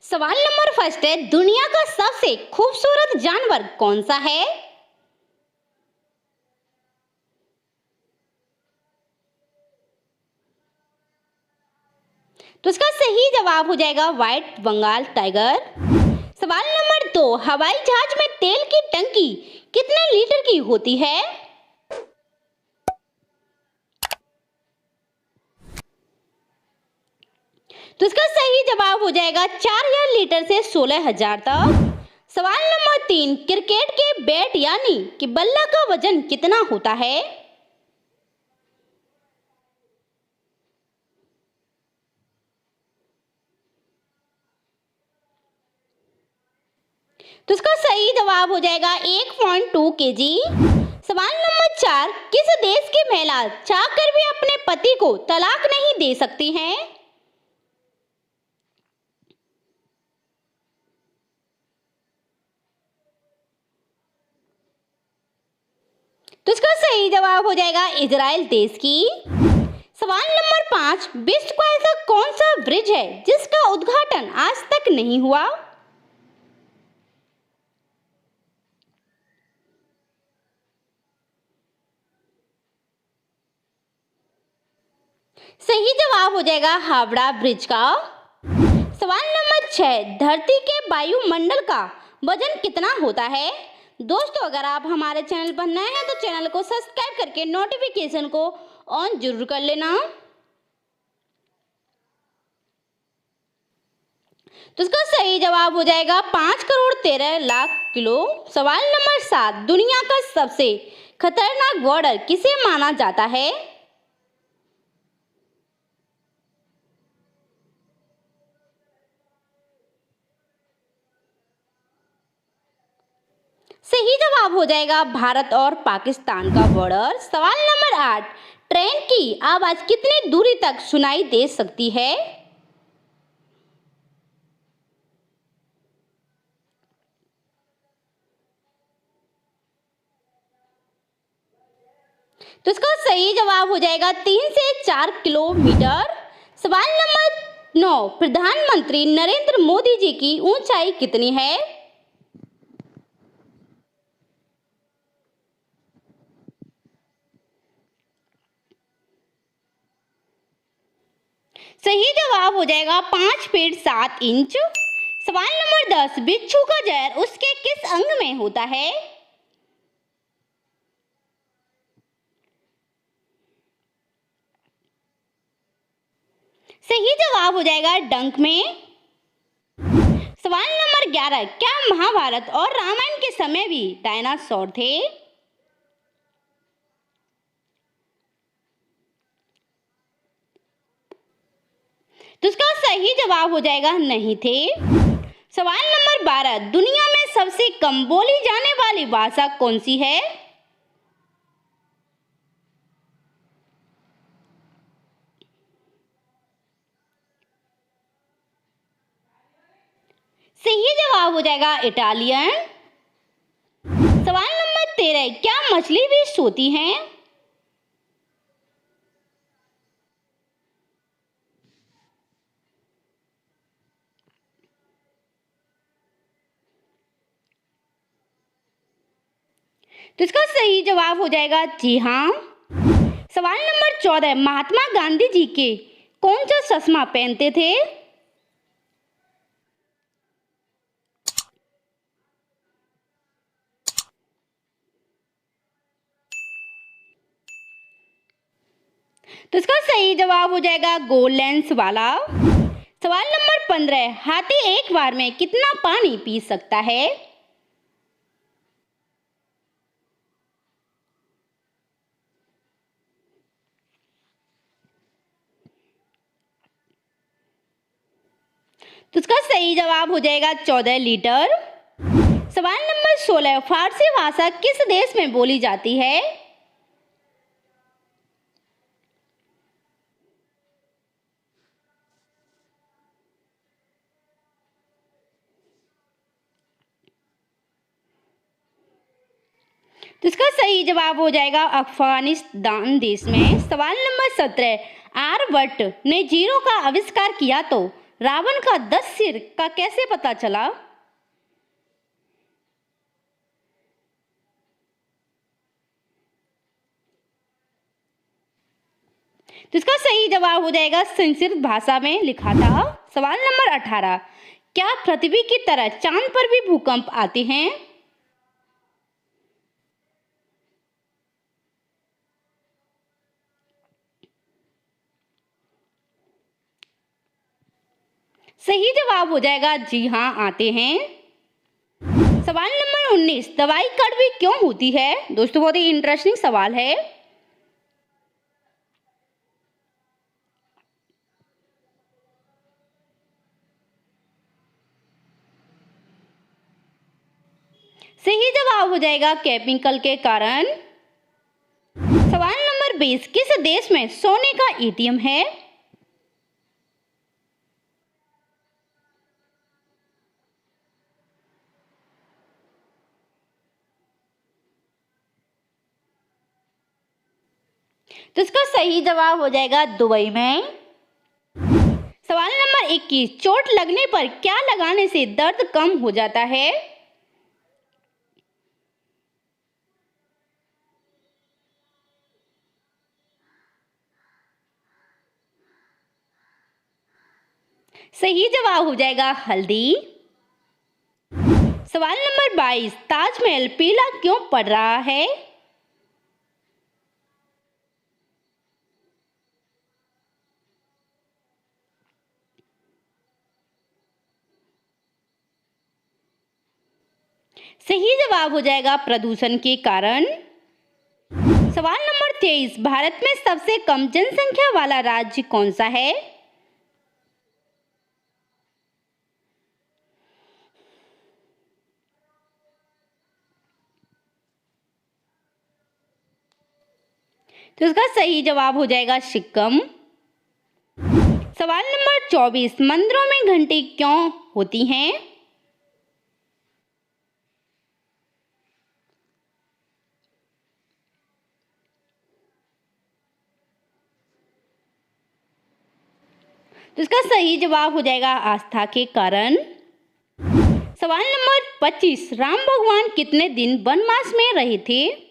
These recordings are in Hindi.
सवाल नंबर फर्स्ट है, दुनिया का सबसे खूबसूरत जानवर कौन सा है? तो इसका सही जवाब हो जाएगा व्हाइट बंगाल टाइगर। सवाल नंबर दो, हवाई जहाज में तेल की टंकी कितने लीटर की होती है? तो इसका सही जवाब हो जाएगा 4000 लीटर से 16,000 तक। सवाल नंबर तीन, क्रिकेट के बैट यानी कि बल्ला का वजन कितना होता है? तो इसका सही जवाब हो जाएगा 1.2 केजी। सवाल नंबर चार, किस देश की महिला चाहकर भी अपने पति को तलाक नहीं दे सकती हैं? तो इसका सही जवाब हो जाएगा इजराइल देश की। सवाल नंबर पांच, विश्व का ऐसा कौन सा ब्रिज है जिसका उद्घाटन आज तक नहीं हुआ? सही जवाब हो जाएगा हावड़ा ब्रिज का। सवाल नंबर छह, धरती के वायुमंडल का वजन कितना होता है? दोस्तों, अगर आप हमारे चैनल पर नए हैं तो चैनल को सब्सक्राइब करके नोटिफिकेशन को ऑन जरूर कर लेना। तो इसका सही जवाब हो जाएगा 5,13,00,000 किलो। सवाल नंबर सात, दुनिया का सबसे खतरनाक बॉर्डर किसे माना जाता है? सही जवाब हो जाएगा भारत और पाकिस्तान का बॉर्डर। सवाल नंबर आठ, ट्रेन की आवाज कितनी दूरी तक सुनाई दे सकती है? तो इसका सही जवाब हो जाएगा 3 से 4 किलोमीटर। सवाल नंबर नौ, प्रधानमंत्री नरेंद्र मोदी जी की ऊंचाई कितनी है? सही जवाब हो जाएगा 5 फीट 7 इंच। सवाल नंबर 10, बिच्छू का जहर उसके किस अंग में होता है? सही जवाब हो जाएगा डंक में। सवाल नंबर 11, क्या महाभारत और रामायण के समय भी डायनासोर थे? तो इसका सही जवाब हो जाएगा नहीं थे। सवाल नंबर 12, दुनिया में सबसे कम बोली जाने वाली भाषा कौन सी है? सही जवाब हो जाएगा इटालियन। सवाल नंबर 13, क्या मछली भी सोती हैं? तो इसका सही जवाब हो जाएगा जी हाँ। सवाल नंबर 14, महात्मा गांधी जी के कौन सा चश्मा पहनते थे? तो इसका सही जवाब हो जाएगा गोल लेंस वाला। सवाल नंबर 15, हाथी एक बार में कितना पानी पी सकता है? तो इसका सही जवाब हो जाएगा 14 लीटर। सवाल नंबर 16, फारसी भाषा किस देश में बोली जाती है? तो इसका सही जवाब हो जाएगा अफगानिस्तान देश में। सवाल नंबर 17, आर्यभट्ट ने जीरो का आविष्कार किया तो रावण का 10 सिर का कैसे पता चला? तो इसका सही जवाब हो जाएगा संस्कृत भाषा में लिखा था। सवाल नंबर 18, क्या पृथ्वी की तरह चांद पर भी भूकंप आते हैं? सही जवाब हो जाएगा जी हाँ, आते हैं। सवाल नंबर 19, दवाई कड़वी क्यों होती है? दोस्तों बहुत ही इंटरेस्टिंग सवाल है। सही जवाब हो जाएगा केमिकल के कारण। सवाल नंबर 20, किस देश में सोने का एटीएम है? तो इसका सही जवाब हो जाएगा दुबई में। सवाल नंबर 21, चोट लगने पर क्या लगाने से दर्द कम हो जाता है? सही जवाब हो जाएगा हल्दी। सवाल नंबर 22, ताजमहल पीला क्यों पड़ रहा है? सही जवाब हो जाएगा प्रदूषण के कारण। सवाल नंबर 23, भारत में सबसे कम जनसंख्या वाला राज्य कौन सा है? तो इसका सही जवाब हो जाएगा सिक्किम। सवाल नंबर 24, मंदिरों में घंटी क्यों होती हैं? तो इसका सही जवाब हो जाएगा आस्था के कारण। सवाल नंबर 25, राम भगवान कितने दिन वनवास में रहे थे?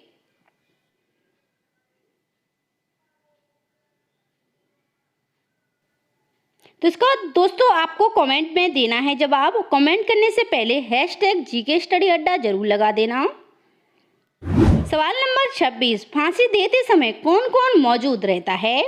तो इसका दोस्तों आपको कमेंट में देना है जवाब। कमेंट करने से पहले हैशटैग जीके स्टडी अड्डा जरूर लगा देना। सवाल नंबर 26, फांसी देते समय कौन कौन मौजूद रहता है?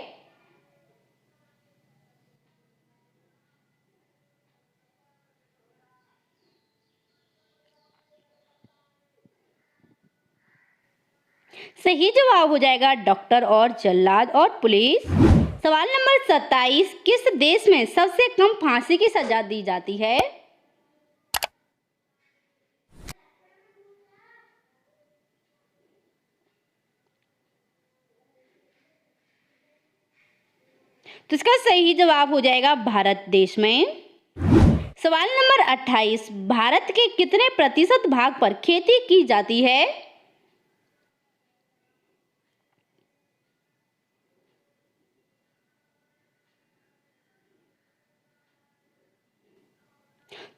सही जवाब हो जाएगा डॉक्टर और जल्लाद और पुलिस। सवाल नंबर 27, किस देश में सबसे कम फांसी की सजा दी जाती है? तो इसका सही जवाब हो जाएगा भारत देश में। सवाल नंबर 28, भारत के कितने प्रतिशत भाग पर खेती की जाती है?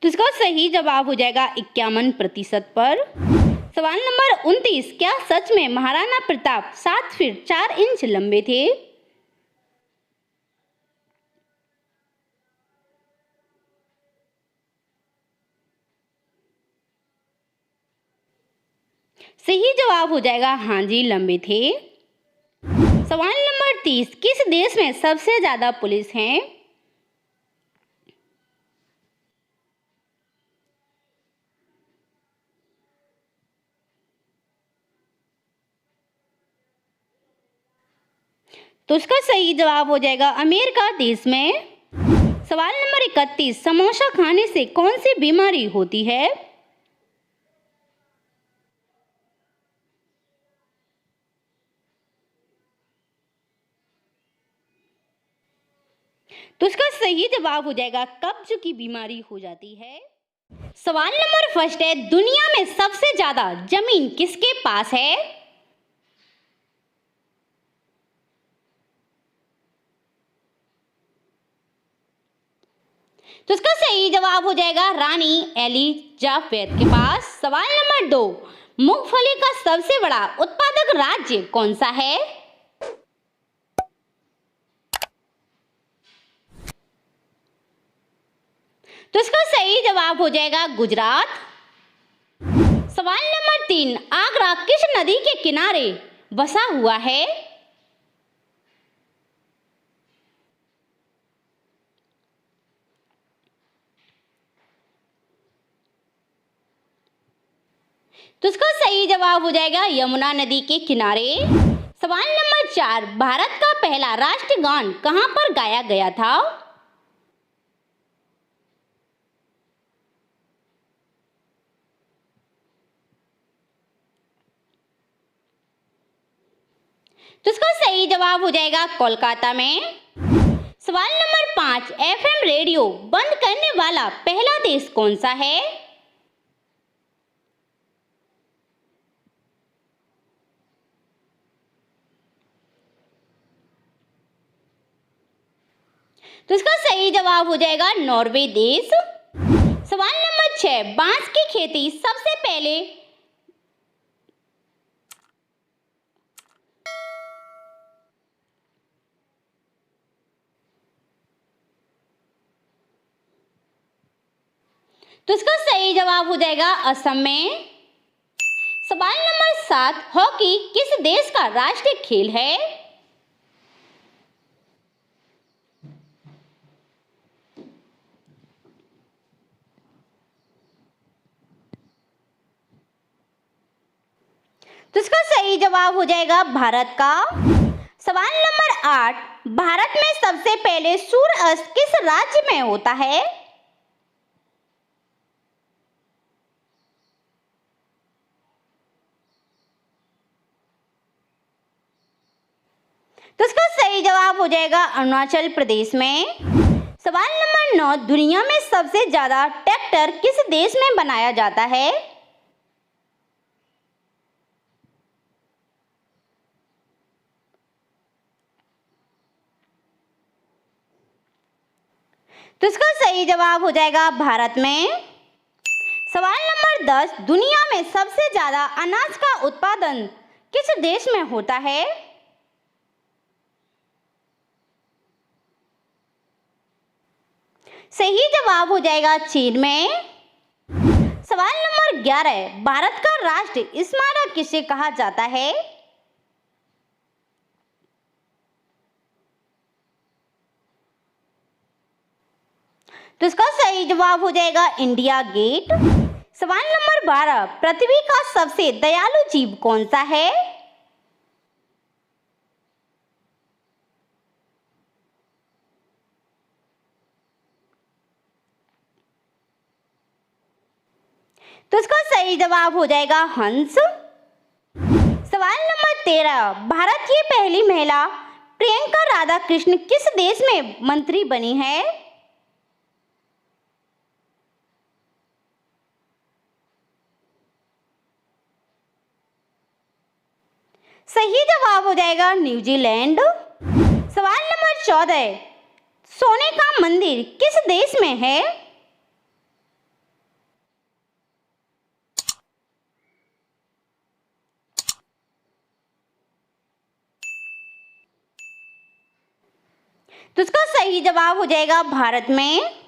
तो इसका सही जवाब हो जाएगा 51% पर। सवाल नंबर 29, क्या सच में महाराणा प्रताप 7 फीट 4 इंच लंबे थे? सही जवाब हो जाएगा हाँ जी, लंबे थे। सवाल नंबर 30, किस देश में सबसे ज्यादा पुलिस हैं? तो इसका सही जवाब हो जाएगा अमेरिका देश में। सवाल नंबर 31, समोसा खाने से कौन सी बीमारी होती है? तो इसका सही जवाब हो जाएगा कब्ज की बीमारी हो जाती है। सवाल नंबर फर्स्ट है, दुनिया में सबसे ज्यादा जमीन किसके पास है? तो इसका सही जवाब हो जाएगा रानी एलिजाबेथ के पास। सवाल नंबर 2, मूंगफली का सबसे बड़ा उत्पादक राज्य कौन सा है? तो इसका सही जवाब हो जाएगा गुजरात। सवाल नंबर 3, आगरा किस नदी के किनारे बसा हुआ है? तो इसका सही जवाब हो जाएगा यमुना नदी के किनारे। सवाल नंबर 4, भारत का पहला राष्ट्रगान कहां पर गाया गया था? तो इसका सही जवाब हो जाएगा कोलकाता में। सवाल नंबर 5, एफएम रेडियो बंद करने वाला पहला देश कौन सा है? तो इसका सही जवाब हो जाएगा नॉर्वे देश। सवाल नंबर 6, बांस की खेती सबसे पहले तो इसका सही जवाब हो जाएगा असम में। सवाल नंबर 7, हॉकी किस देश का राष्ट्रीय खेल है? तो इसका सही जवाब हो जाएगा भारत का। सवाल नंबर 8, भारत में सबसे पहले सूर्य अस्त किस राज्य में होता है? तो इसका सही जवाब हो जाएगा अरुणाचल प्रदेश में। सवाल नंबर 9, दुनिया में सबसे ज्यादा ट्रैक्टर किस देश में बनाया जाता है? तो इसका सही जवाब हो जाएगा भारत में। सवाल नंबर 10, दुनिया में सबसे ज्यादा अनाज का उत्पादन किस देश में होता है? सही जवाब हो जाएगा चीन में। सवाल नंबर 11, भारत का राष्ट्रीय स्मारक किसे कहा जाता है? तो इसका सही जवाब हो जाएगा इंडिया गेट। सवाल नंबर 12, पृथ्वी का सबसे दयालु जीव कौन सा है? तो इसका सही जवाब हो जाएगा हंस। सवाल नंबर 13, भारत की पहली महिला प्रियंका राधाकृष्ण किस देश में मंत्री बनी है? सही जवाब हो जाएगा न्यूजीलैंड। सवाल नंबर 14, सोने का मंदिर किस देश में है? तो इसका सही जवाब हो जाएगा भारत में।